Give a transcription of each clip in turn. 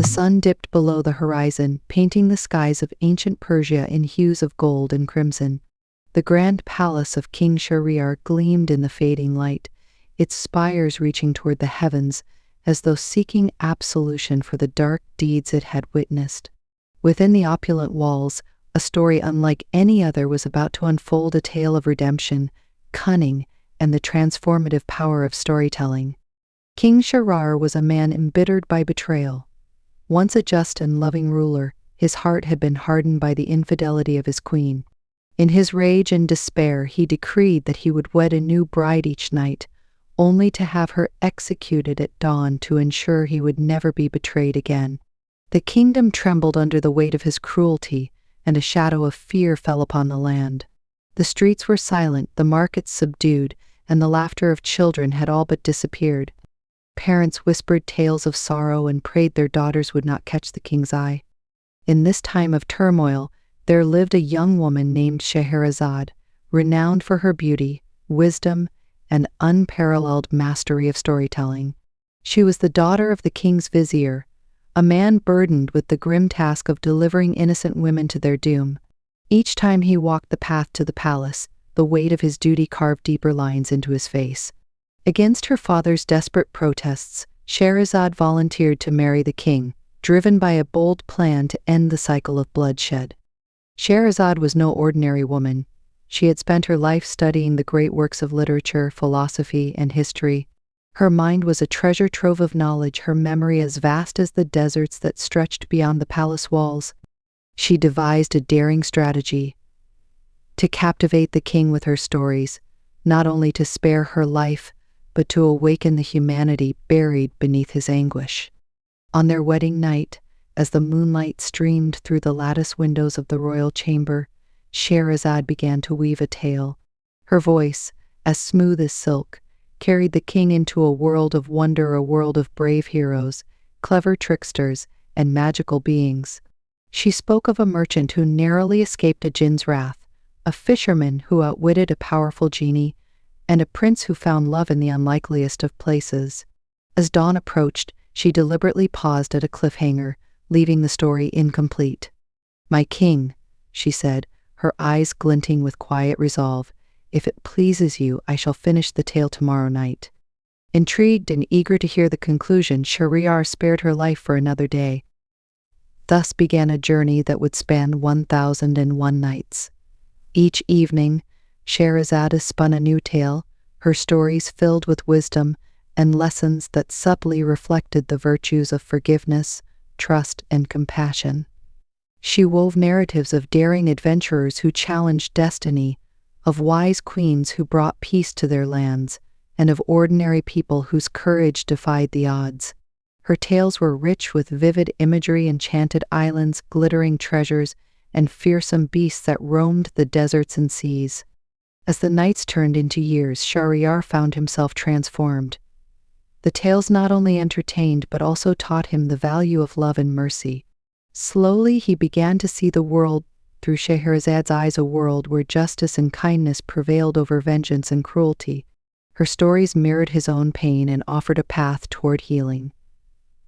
The sun dipped below the horizon, painting the skies of ancient Persia in hues of gold and crimson. The grand palace of King Shahryar gleamed in the fading light, its spires reaching toward the heavens, as though seeking absolution for the dark deeds it had witnessed. Within the opulent walls, a story unlike any other was about to unfold, a tale of redemption, cunning, and the transformative power of storytelling. King Shahryar was a man embittered by betrayal. Once a just and loving ruler, his heart had been hardened by the infidelity of his queen. In his rage and despair, he decreed that he would wed a new bride each night, only to have her executed at dawn to ensure he would never be betrayed again. The kingdom trembled under the weight of his cruelty, and a shadow of fear fell upon the land. The streets were silent, the markets subdued, and the laughter of children had all but disappeared. Parents whispered tales of sorrow and prayed their daughters would not catch the king's eye. In this time of turmoil, there lived a young woman named Scheherazade, renowned for her beauty, wisdom, and unparalleled mastery of storytelling. She was the daughter of the king's vizier, a man burdened with the grim task of delivering innocent women to their doom. Each time he walked the path to the palace, the weight of his duty carved deeper lines into his face. Against her father's desperate protests, Scheherazade volunteered to marry the king, driven by a bold plan to end the cycle of bloodshed. Scheherazade was no ordinary woman. She had spent her life studying the great works of literature, philosophy, and history. Her mind was a treasure trove of knowledge, her memory as vast as the deserts that stretched beyond the palace walls. She devised a daring strategy to captivate the king with her stories, not only to spare her life, but to awaken the humanity buried beneath his anguish. On their wedding night, as the moonlight streamed through the lattice windows of the royal chamber, Scheherazade began to weave a tale. Her voice, as smooth as silk, carried the king into a world of wonder, a world of brave heroes, clever tricksters, and magical beings. She spoke of a merchant who narrowly escaped a jinn's wrath, a fisherman who outwitted a powerful genie, and a prince who found love in the unlikeliest of places. As dawn approached, she deliberately paused at a cliffhanger, leaving the story incomplete. "My king," she said, her eyes glinting with quiet resolve, "if it pleases you, I shall finish the tale tomorrow night." Intrigued and eager to hear the conclusion, Shahryar spared her life for another day. Thus began a journey that would span 1001 nights. Each evening, Scheherazade spun a new tale, her stories filled with wisdom and lessons that subtly reflected the virtues of forgiveness, trust, and compassion. She wove narratives of daring adventurers who challenged destiny, of wise queens who brought peace to their lands, and of ordinary people whose courage defied the odds. Her tales were rich with vivid imagery, enchanted islands, glittering treasures, and fearsome beasts that roamed the deserts and seas. As the nights turned into years, Shahryar found himself transformed. The tales not only entertained but also taught him the value of love and mercy. Slowly he began to see the world through Scheherazade's eyes, a world where justice and kindness prevailed over vengeance and cruelty. Her stories mirrored his own pain and offered a path toward healing.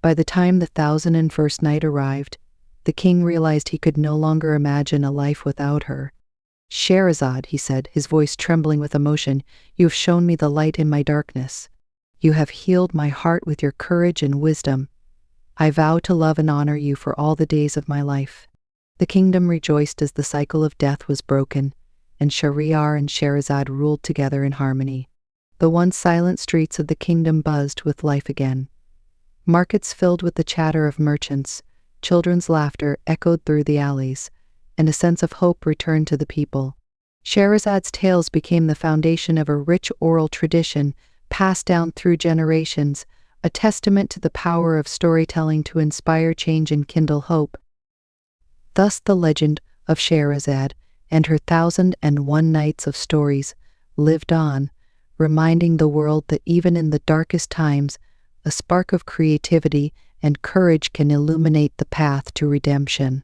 By the time the 1001st night arrived, the king realized he could no longer imagine a life without her. "Scheherazade," he said, his voice trembling with emotion, "you have shown me the light in my darkness. You have healed my heart with your courage and wisdom. I vow to love and honor you for all the days of my life." The kingdom rejoiced as the cycle of death was broken, and Shahryar and Scheherazade ruled together in harmony. The once silent streets of the kingdom buzzed with life again. Markets filled with the chatter of merchants, children's laughter echoed through the alleys, and a sense of hope returned to the people. Shahrazade's tales became the foundation of a rich oral tradition passed down through generations, a testament to the power of storytelling to inspire change and kindle hope. Thus the legend of Scheherazade and her 1001 nights of stories lived on, reminding the world that even in the darkest times, a spark of creativity and courage can illuminate the path to redemption.